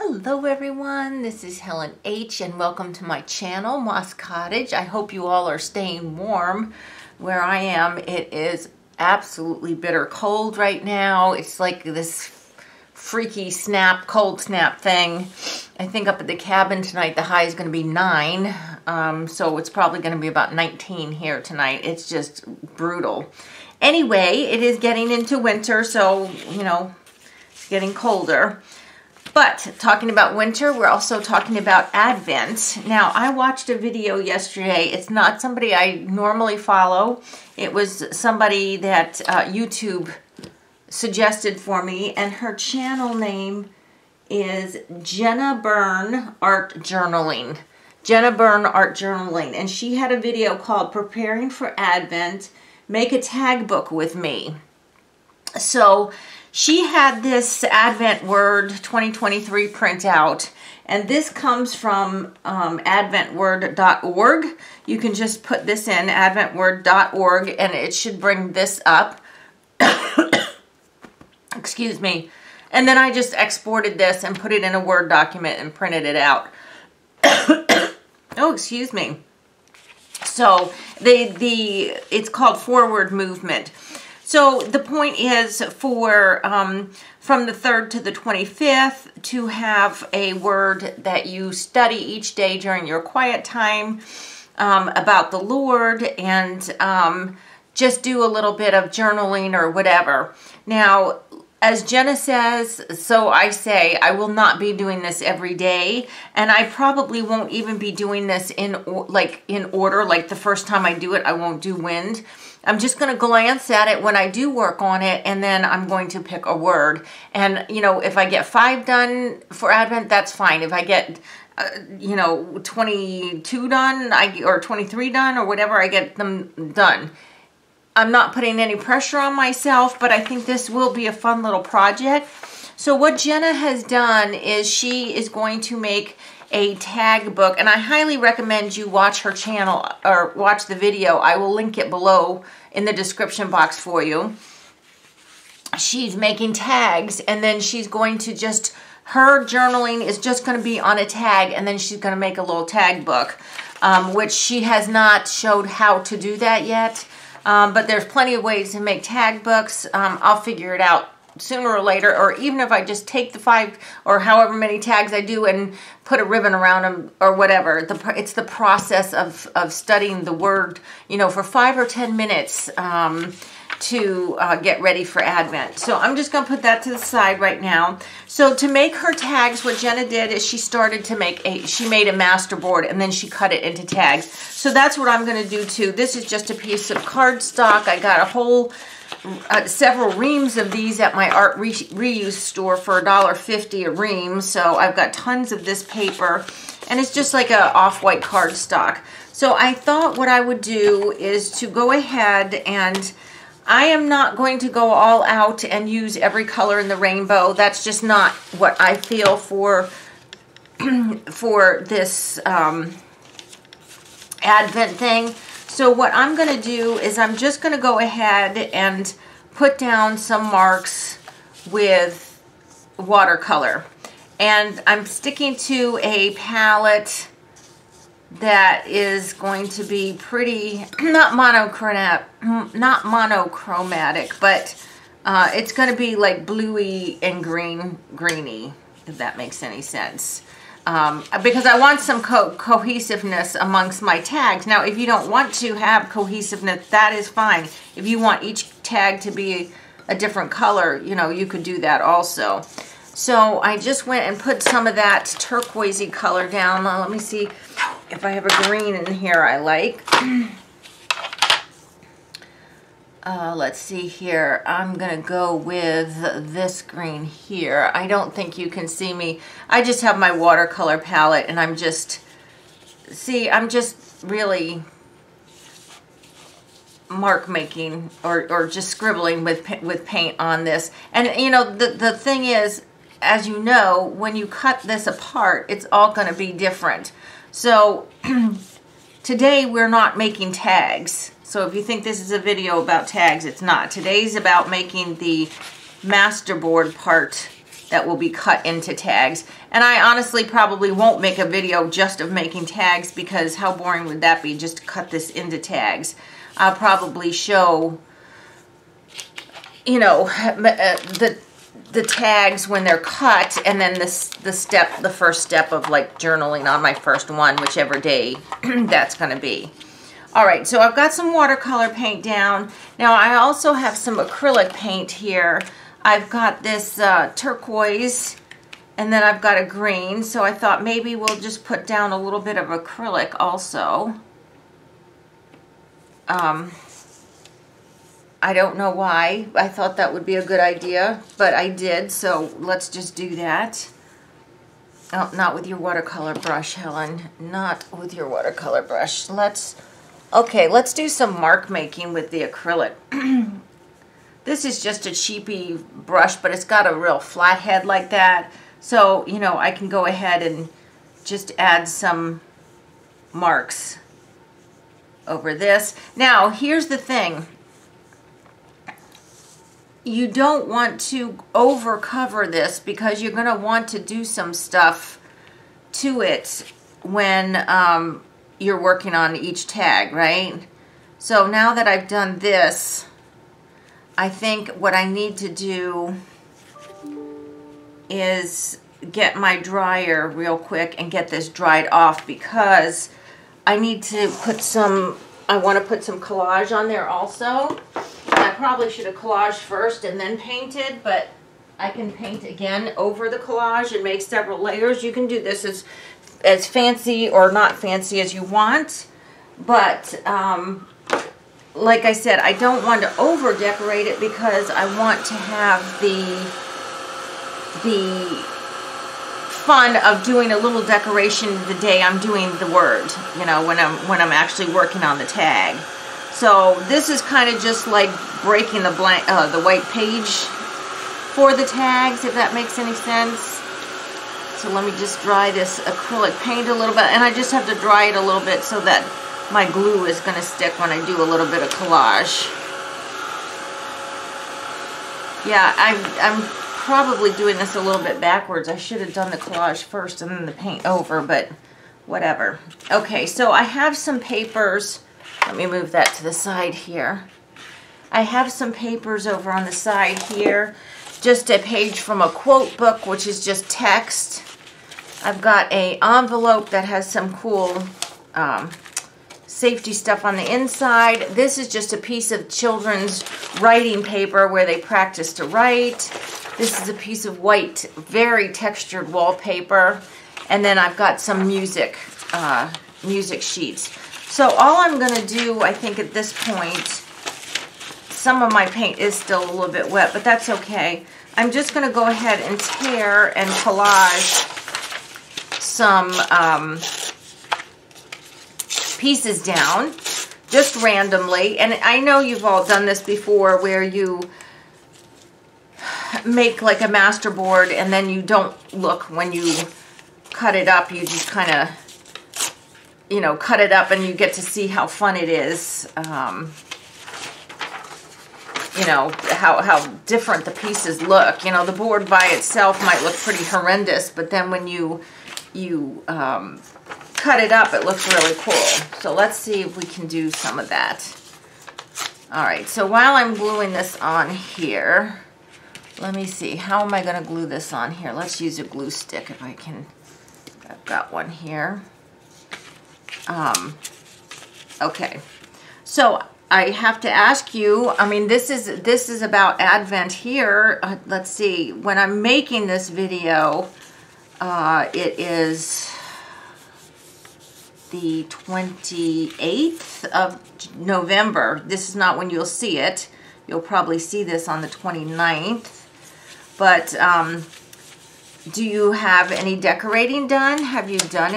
Hello everyone, this is Helen H. and welcome to my channel, Moss Cottage. I hope you all are staying warm. Where I am, it is absolutely bitter cold right now. It's like this freaky cold snap thing. I think up at the cabin tonight the high is going to be 9, so it's probably going to be about 19 here tonight. It's just brutal. Anyway, it is getting into winter, so, you know, it's getting colder. But talking about winter, we're also talking about Advent. Now, I watched a video yesterday. It's not somebody I normally follow. It was somebody that YouTube suggested for me, and her channel name is Jenna Burne Art Journaling. Jenna Burne Art Journaling. And she had a video called Preparing for Advent, Make a Tag Book with Me. So she had this Advent Word 2023 printout, and this comes from adventword.org. You can just put this in, adventword.org, and it should bring this up. Excuse me. And then I just exported this and put it in a Word document and printed it out. Oh, excuse me. So it's called Forward Movement. So the point is for from the 3rd to the 25th to have a word that you study each day during your quiet time about the Lord, and just do a little bit of journaling or whatever. Now, as Jenna says, so I say, I will not be doing this every day, and I probably won't even be doing this in order. Like the first time I do it, I won't do wind. I'm just going to glance at it when I do work on it, and then I'm going to pick a word. And, you know, if I get 5 done for Advent, that's fine. If I get, 22 done, or 23 done, or whatever, I get them done. I'm not putting any pressure on myself, but I think this will be a fun little project. So what Jenna has done is she is going to make a tag book, and I highly recommend you watch her channel or watch the video. I will link it below in the description box for you. She's making tags, and then she's going to her journaling is just going to be on a tag, and then she's going to make a little tag book, which she has not showed how to do that yet. But there's plenty of ways to make tag books. I'll figure it out sooner or later, or even if I just take the 5 or however many tags I do and put a ribbon around them or whatever. It's the process of studying the word, for 5 or 10 minutes to get ready for Advent. So I'm just going to put that to the side right now. So to make her tags, what Jenna did is she made a master board, and then she cut it into tags. So that's what I'm going to do too. This is just a piece of cardstock. I got a whole several reams of these at my art reuse store for $1.50 a ream. So I've got tons of this paper, and it's just like a off-white cardstock. So I thought what I would do is to go ahead, and I am not going to go all out and use every color in the rainbow. That's just not what I feel for this Advent thing. So what I'm going to do is I'm just going to go ahead and put down some marks with watercolor. And I'm sticking to a palette that is going to be pretty, not monochromatic, but it's going to be like bluey and greeny, if that makes any sense. Because I want some cohesiveness amongst my tags. Now, if you don't want to have cohesiveness, that is fine. If you want each tag to be a different color, you could do that also. So I just went and put some of that turquoisey color down. Now, let me see if I have a green in here I like. Let's see here. I'm going to go with this green here. I don't think you can see me. I just have my watercolor palette, and I'm just really mark making or just scribbling with paint on this. And, the thing is, as you know, when you cut this apart, it's all going to be different. So today we're not making tags. So if you think this is a video about tags, it's not. Today's about making the masterboard part that will be cut into tags. And I honestly probably won't make a video just of making tags, because how boring would that be, just to cut this into tags. I'll probably show, you know, the tags when they're cut, and then the first step of like journaling on my first one, whichever day that's going to be. All right, so I've got some watercolor paint down. Now I also have some acrylic paint here. I've got this turquoise, and then I've got a green, so I thought maybe we'll just put down a little bit of acrylic also. I don't know why I thought that would be a good idea, but I did, so let's just do that. Oh, not with your watercolor brush, Helen. Not with your watercolor brush. Okay, let's do some mark making with the acrylic. This is just a cheapy brush, but it's got a real flat head like that. So, you know, I can go ahead and just add some marks over this. Now, here's the thing. You don't want to over cover this, because you're going to want to do some stuff to it when you're working on each tag, right? So now that I've done this, I think what I need to do is get my dryer real quick and get this dried off, because I need to put some, I want to put some collage on there also. I probably should have collaged first and then painted, but I can paint again over the collage and make several layers. You can do this as fancy or not fancy as you want, but like I said, I don't want to over decorate it, because I want to have the fun of doing a little decoration the day I'm doing the word, you know, when I'm actually working on the tag. So this is kind of just like breaking the white page for the tags, if that makes any sense. So let me just dry this acrylic paint a little bit, and I just have to dry it a little bit so that my glue is going to stick when I do a little bit of collage. Yeah, I'm probably doing this a little bit backwards. I should have done the collage first and then the paint over, but whatever. Okay, so I have some papers. Let me move that to the side here. I have some papers over on the side here. Just a page from a quote book, which is just text. I've got an envelope that has some cool safety stuff on the inside. This is just a piece of children's writing paper where they practice to write. This is a piece of white, very textured wallpaper. And then I've got some music sheets. So all I'm going to do, I think at this point, some of my paint is still a little bit wet, but that's okay. I'm just going to go ahead and tear and collage some pieces down, just randomly. And I know you've all done this before, where you make like a master board and then you don't look when you cut it up. You just kind of, you know, cut it up and you get to see how fun it is. You know, how different the pieces look. You know, the board by itself might look pretty horrendous, but then when you cut it up, it looks really cool. So let's see if we can do some of that. All right, so while I'm gluing this on here, let me see, how am I going to glue this on here? Let's use a glue stick if I can. I've got one here. Okay, so I have to ask you, I mean, this is about Advent here. Let's see, when I'm making this video, it is the 28th of November. This is not when you'll see it. You'll probably see this on the 29th. But do you have any decorating done? Have you done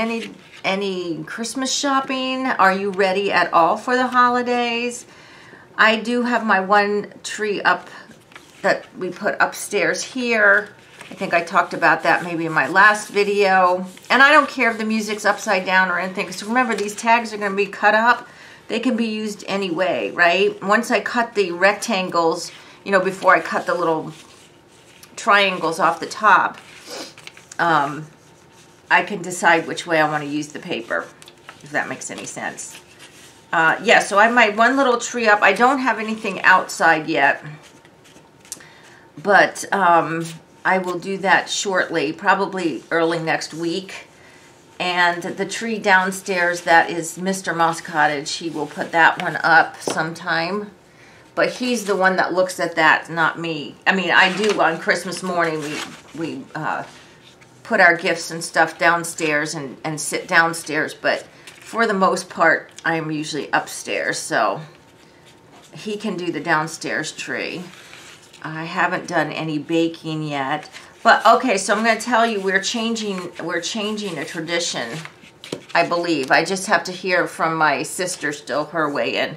any Christmas shopping? Are you ready at all for the holidays? I do have my one tree up that we put upstairs here. I think I talked about that maybe in my last video. And I don't care if the music's upside down or anything, because remember, these tags are going to be cut up. They can be used anyway, right? Once I cut the rectangles, you know, before I cut the little triangles off the top, I can decide which way I want to use the paper, if that makes any sense. Yeah, so I have my one little tree up. I don't have anything outside yet, but I will do that shortly, probably early next week. And the tree downstairs, that is Mr. Moss Cottage. He will put that one up sometime. But he's the one that looks at that, not me. I mean, I do on Christmas morning. We put our gifts and stuff downstairs and sit downstairs. But for the most part, I'm usually upstairs. So he can do the downstairs tree. I haven't done any baking yet. But okay, so I'm going to tell you, we're changing a tradition, I believe. I just have to hear from my sister still, her way in.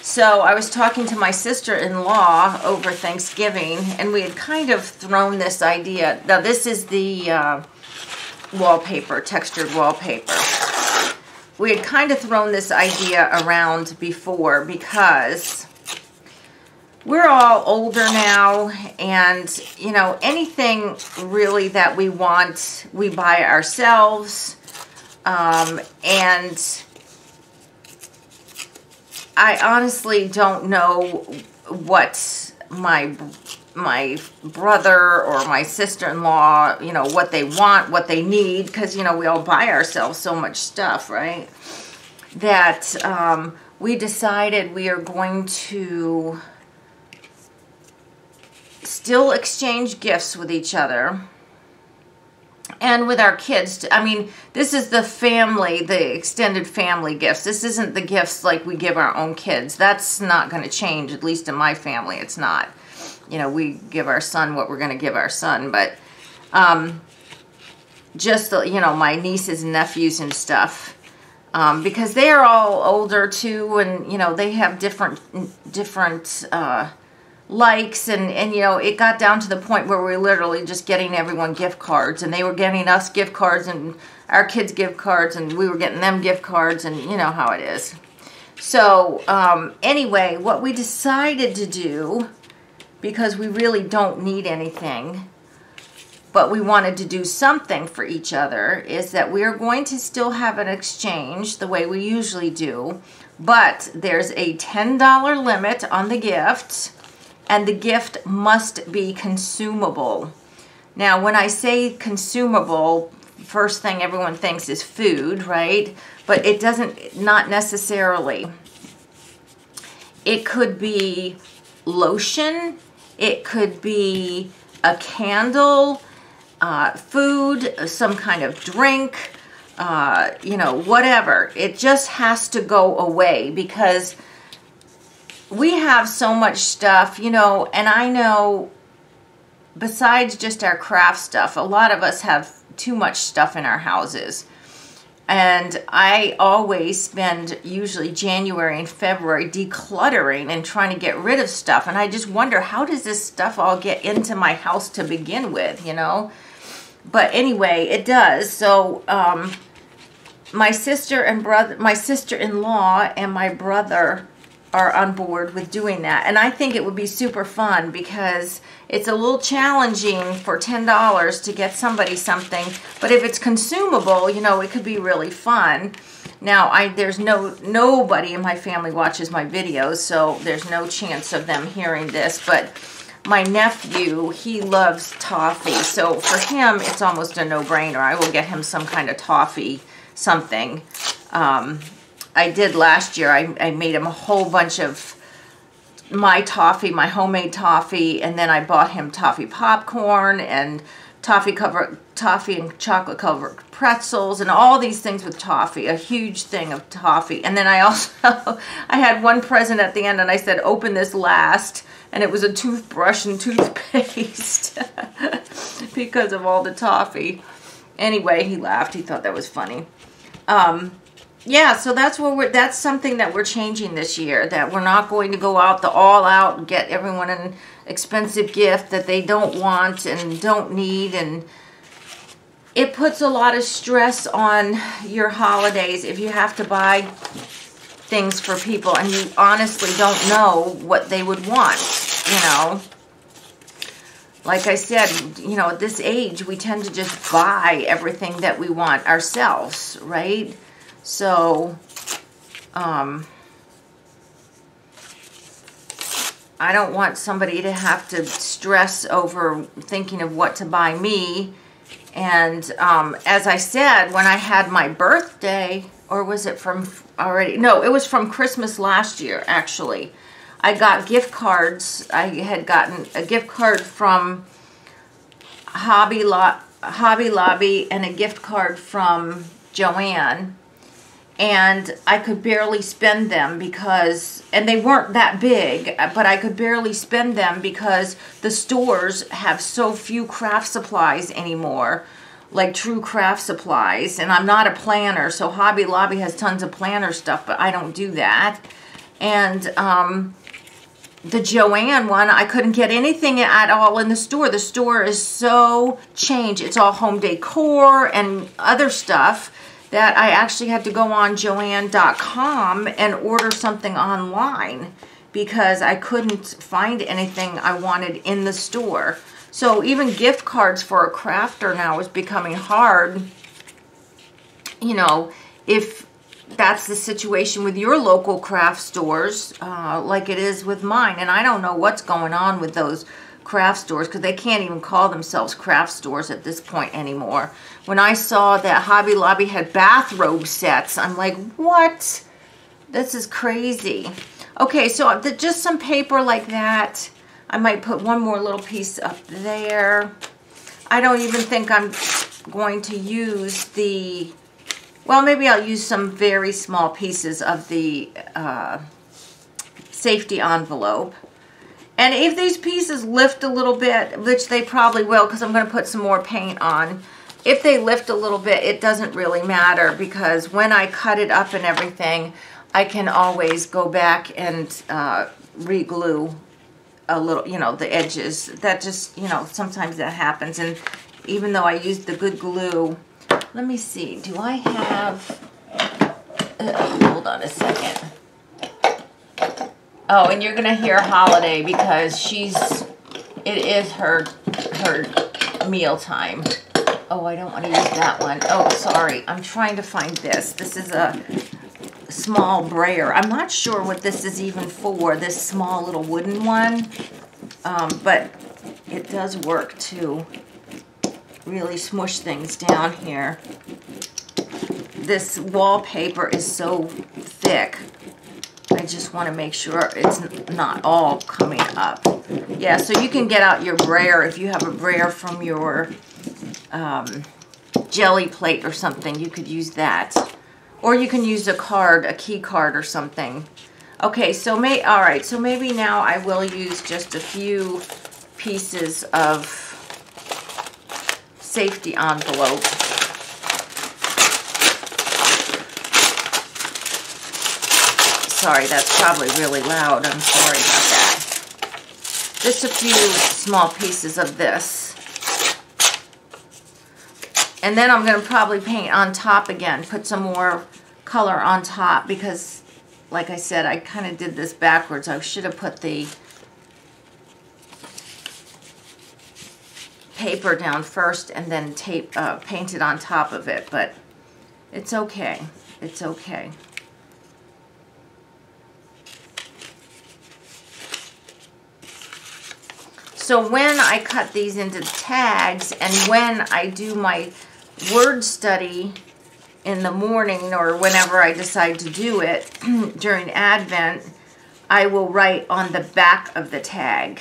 So I was talking to my sister-in-law over Thanksgiving, and we had kind of thrown this idea. Now this is the wallpaper, textured wallpaper. We had kind of thrown this idea around before because we're all older now, and, you know, anything really that we want, we buy ourselves. And I honestly don't know what my brother or my sister-in-law, you know, what they want, what they need, because, you know, we all buy ourselves so much stuff, right? That we decided we are going to still exchange gifts with each other and with our kids. I mean, this is the family, the extended family gifts. This isn't the gifts like we give our own kids. That's not going to change, at least in my family, it's not. You know, we give our son what we're going to give our son, but just, you know, my nieces and nephews and stuff, because they are all older too, and, you know, they have different likes, and you know, it got down to the point where we were literally just getting everyone gift cards, and they were getting us gift cards and our kids gift cards, and we were getting them gift cards, and you know how it is. So anyway, what we decided to do, because we really don't need anything, but we wanted to do something for each other, is that we are going to still have an exchange the way we usually do, but there's a $10 limit on the gift. And the gift must be consumable. Now, when I say consumable, first thing everyone thinks is food, right? But it doesn't, not necessarily. It could be lotion. It could be a candle, food, some kind of drink, you know, whatever. It just has to go away, because we have so much stuff, you know, and I know besides just our craft stuff, a lot of us have too much stuff in our houses. And I always spend usually January and February decluttering and trying to get rid of stuff. And I just wonder, how does this stuff all get into my house to begin with, you know? But anyway, it does. So my sister-in-law and my brother are on board with doing that. And I think it would be super fun, because it's a little challenging for $10 to get somebody something, but if it's consumable, you know, it could be really fun. Now, there's nobody in my family watches my videos, so there's no chance of them hearing this, but my nephew, he loves toffee, so for him, it's almost a no-brainer. I will get him some kind of toffee, something. I did last year. I made him a whole bunch of my toffee, my homemade toffee, and then I bought him toffee popcorn and toffee and chocolate covered pretzels and all these things with toffee, a huge thing of toffee. And then I also, I had one present at the end, and I said, open this last, and it was a toothbrush and toothpaste because of all the toffee. Anyway, he laughed. He thought that was funny. Yeah, so that's something that we're changing this year, that we're not going to go out all out and get everyone an expensive gift that they don't want and don't need, and it puts a lot of stress on your holidays if you have to buy things for people and you honestly don't know what they would want, you know. like I said, you know, at this age, we tend to just buy everything that we want ourselves, right? So, I don't want somebody to have to stress over thinking of what to buy me. And as I said, when I had my birthday, or was it from already? No, it was from Christmas last year, actually. I got gift cards. I had gotten a gift card from Hobby Lobby and a gift card from Joann. And I could barely spend them because, and they weren't that big, but I could barely spend them because the stores have so few craft supplies anymore, like true craft supplies. And I'm not a planner, so Hobby Lobby has tons of planner stuff, but I don't do that. And the Joann one, I couldn't get anything at all in the store. The store is so changed. It's all home decor and other stuff that I actually had to go on Joann.com and order something online because I couldn't find anything I wanted in the store. So even gift cards for a crafter now is becoming hard. You know, if that's the situation with your local craft stores, like it is with mine. And I don't know what's going on with those craft stores because they can't even call themselves craft stores at this point anymore. When I saw that Hobby Lobby had bathrobe sets, I'm like, what? This is crazy. Okay, so just some paper like that. I might put one more little piece up there. I don't even think I'm going to use the, well, maybe I'll use some very small pieces of the safety envelope. And if these pieces lift a little bit, which they probably will because I'm going to put some more paint on, if they lift a little bit, it doesn't really matter because when I cut it up and everything, I can always go back and re-glue a little, you know, the edges. That just, you know, sometimes that happens. And even though I used the good glue, let me see, do I have, hold on a second. Oh, and you're going to hear Holiday because it is her meal time. Oh, I don't want to use that one. Oh, sorry. I'm trying to find this. This is a small brayer. I'm not sure what this is even for, this small little wooden one. But it does work to really smush things down here. This wallpaper is so thick. I just want to make sure it's not all coming up. Yeah, so you can get out your brayer if you have a brayer from your jelly plate or something. You could use that. Or you can use a card, a key card or something. Okay, so all right, so maybe now I will use just a few pieces of safety envelope. Sorry, that's probably really loud. I'm sorry about that. Just a few small pieces of this. And then I'm going to probably paint on top again, put some more color on top because, like I said, I kind of did this backwards. I should have put the paper down first and then painted on top of it, but it's okay. It's okay. So when I cut these into tags and when I do my word study in the morning or whenever I decide to do it during Advent, I will write on the back of the tag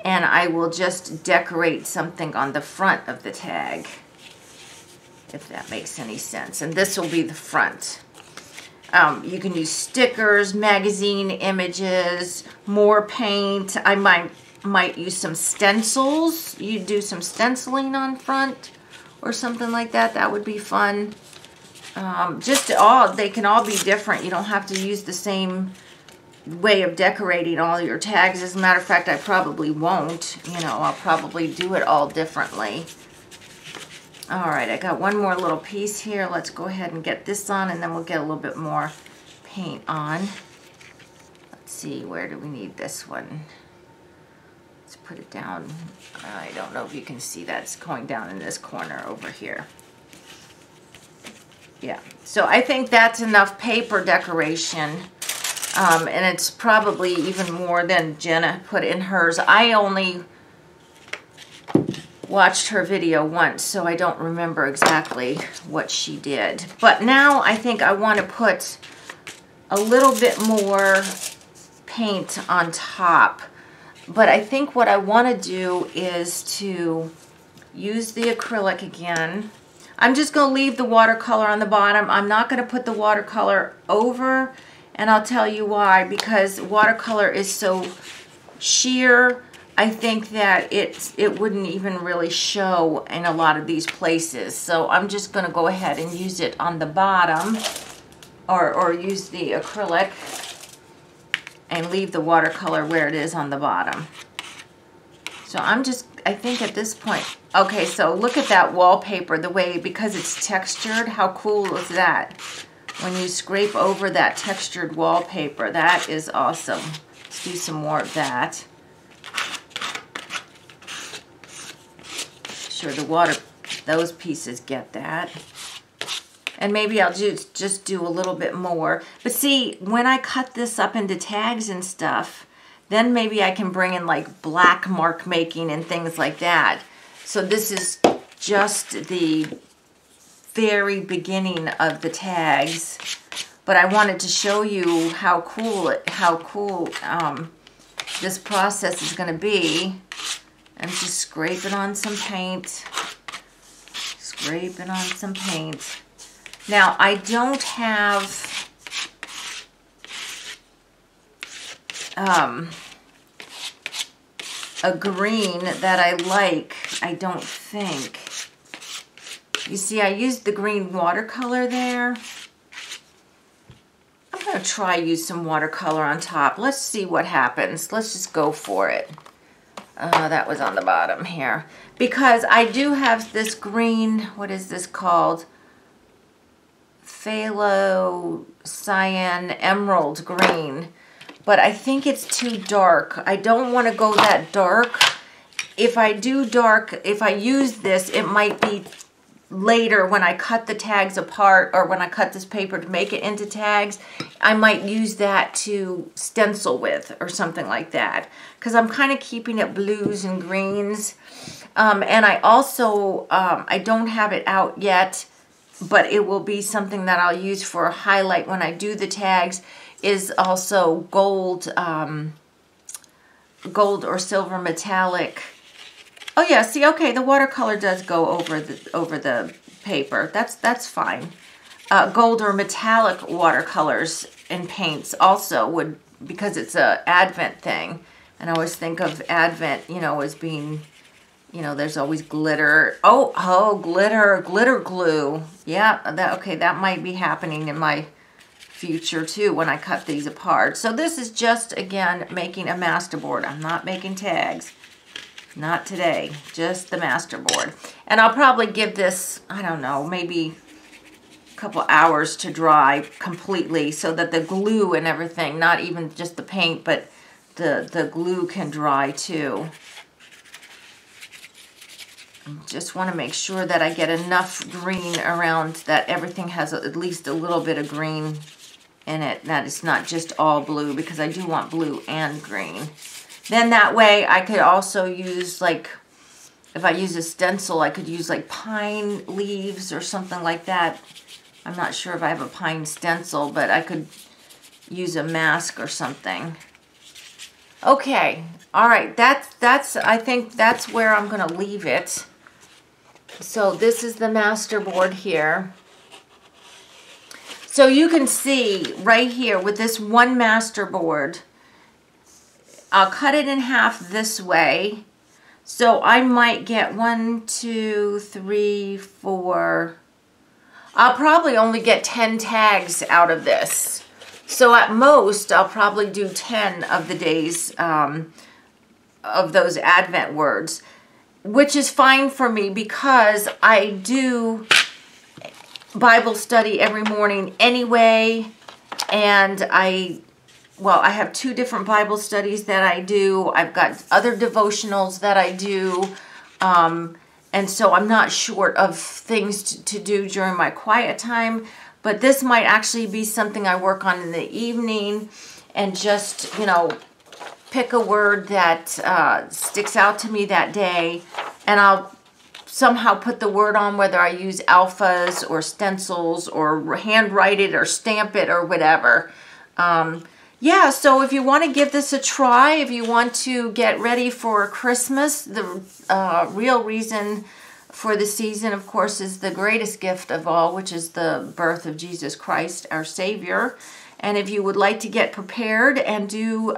and I will just decorate something on the front of the tag, if that makes any sense. And this will be the front. You can use stickers, magazine images, more paint. I might use some stencils. You do some stenciling on front or something like that. That would be fun. They can all be different. You don't have to use the same way of decorating all your tags. As a matter of fact, I probably won't. You know, I'll probably do it all differently. All right, I got one more little piece here. Let's go ahead and get this on, and then we'll get a little bit more paint on. Let's see, where do we need this one? Let's put it down. I don't know if you can see that. It's going down in this corner over here. Yeah, so I think that's enough paper decoration. And it's probably even more than Jenna put in hers. I only watched her video once, so I don't remember exactly what she did. But now I think I want to put a little bit more paint on top. But I think what I want to do is to use the acrylic again. I'm just going to leave the watercolor on the bottom. I'm not going to put the watercolor over, and I'll tell you why. Because watercolor is so sheer, I think that it wouldn't even really show in a lot of these places. So I'm just going to go ahead and use it on the bottom, or use the acrylic and leave the watercolor where it is on the bottom. So I think at this point, okay, so look at that wallpaper, the way, because it's textured, how cool is that? When you scrape over that textured wallpaper, that is awesome. Let's do some more of that. Sure those pieces get that. And maybe I'll just do a little bit more. But see, when I cut this up into tags and stuff, then maybe I can bring in like black mark making and things like that. So this is just the very beginning of the tags. But I wanted to show you how cool this process is going to be. I'm just scraping on some paint. Scraping on some paint. Now, I don't have a green that I like, I don't think. You see, I used the green watercolor there. I'm going to try use some watercolor on top. Let's see what happens. Let's just go for it. That was on the bottom here. Because I do have this green, what is this called? Phthalo cyan emerald green, but I think it's too dark. I don't want to go that dark. If I do dark, if I use this, it might be later when I cut the tags apart, or when I cut this paper to make it into tags, I might use that to stencil with or something like that, because I'm kind of keeping it blues and greens. And I also, I don't have it out yet, but it will be something that I'll use for a highlight when I do the tags, is also gold, gold or silver metallic. Oh yeah, see, okay, the watercolor does go over the paper. That's fine. Gold or metallic watercolors and paints also would, because it's a Advent thing. And I always think of Advent, you know, as being, you know, there's always glitter. Oh, glitter glue. Yeah, okay, that might be happening in my future too when I cut these apart. So this is just, again, making a masterboard. I'm not making tags. Not today, just the masterboard. And I'll probably give this, I don't know, maybe a couple hours to dry completely, so that the glue and everything, not even just the paint, but the glue can dry too. Just want to make sure that I get enough green around, that everything has at least a little bit of green in it, that it's not just all blue, because I do want blue and green. Then that way I could also use, like, if I use a stencil, I could use like pine leaves or something like that. I'm not sure if I have a pine stencil, but I could use a mask or something. Okay, all right, I think that's where I'm gonna leave it. So this is the masterboard here. So you can see right here with this one masterboard, I'll cut it in half this way. So I might get 1, 2, 3, 4. I'll probably only get 10 tags out of this. So at most, I'll probably do 10 of the days of those Advent words, which is fine for me because I do Bible study every morning anyway, and I well, I have 2 different Bible studies that I do. I've got other devotionals that I do. And so I'm not short of things to do during my quiet time. But this might actually be something I work on in the evening and just, you know, pick a word that sticks out to me that day. And I'll somehow put the word on, whether I use alphas or stencils or handwrite it or stamp it or whatever. Yeah, so if you want to give this a try, if you want to get ready for Christmas, the real reason for the season, of course, is the greatest gift of all, which is the birth of Jesus Christ, our Savior. And if you would like to get prepared and do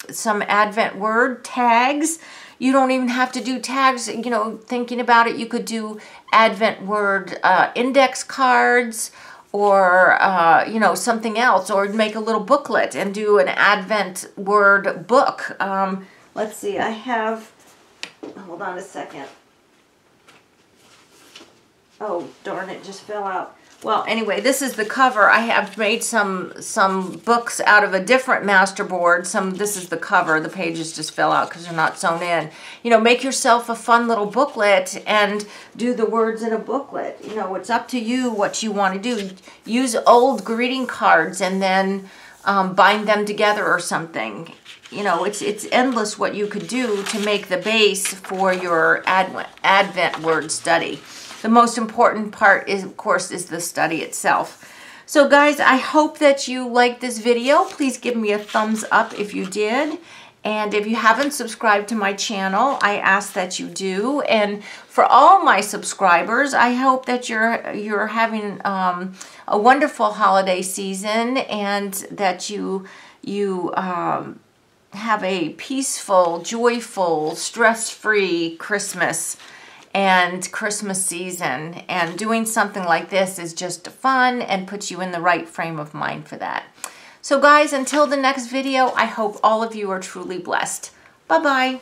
some Advent word tags, you don't even have to do tags, you know, thinking about it, you could do Advent word index cards, or, you know, something else, or make a little booklet and do an Advent word book. Let's see, I have, hold on a second. Oh, darn it, just fell out. Well, anyway, this is the cover. I have made some books out of a different master board. This is the cover. The pages just fell out because they're not sewn in. You know, make yourself a fun little booklet and do the words in a booklet. You know, it's up to you what you want to do. Use old greeting cards and then bind them together or something. You know, it's endless what you could do to make the base for your Advent word study. The most important part is, of course, is the study itself. So guys, I hope that you liked this video. Please give me a thumbs up if you did. And if you haven't subscribed to my channel, I ask that you do. And for all my subscribers, I hope that you're having a wonderful holiday season and that you have a peaceful, joyful, stress-free Christmas and Christmas season. And doing something like this is just fun and puts you in the right frame of mind for that. So guys, until the next video, I hope all of you are truly blessed. Bye-bye.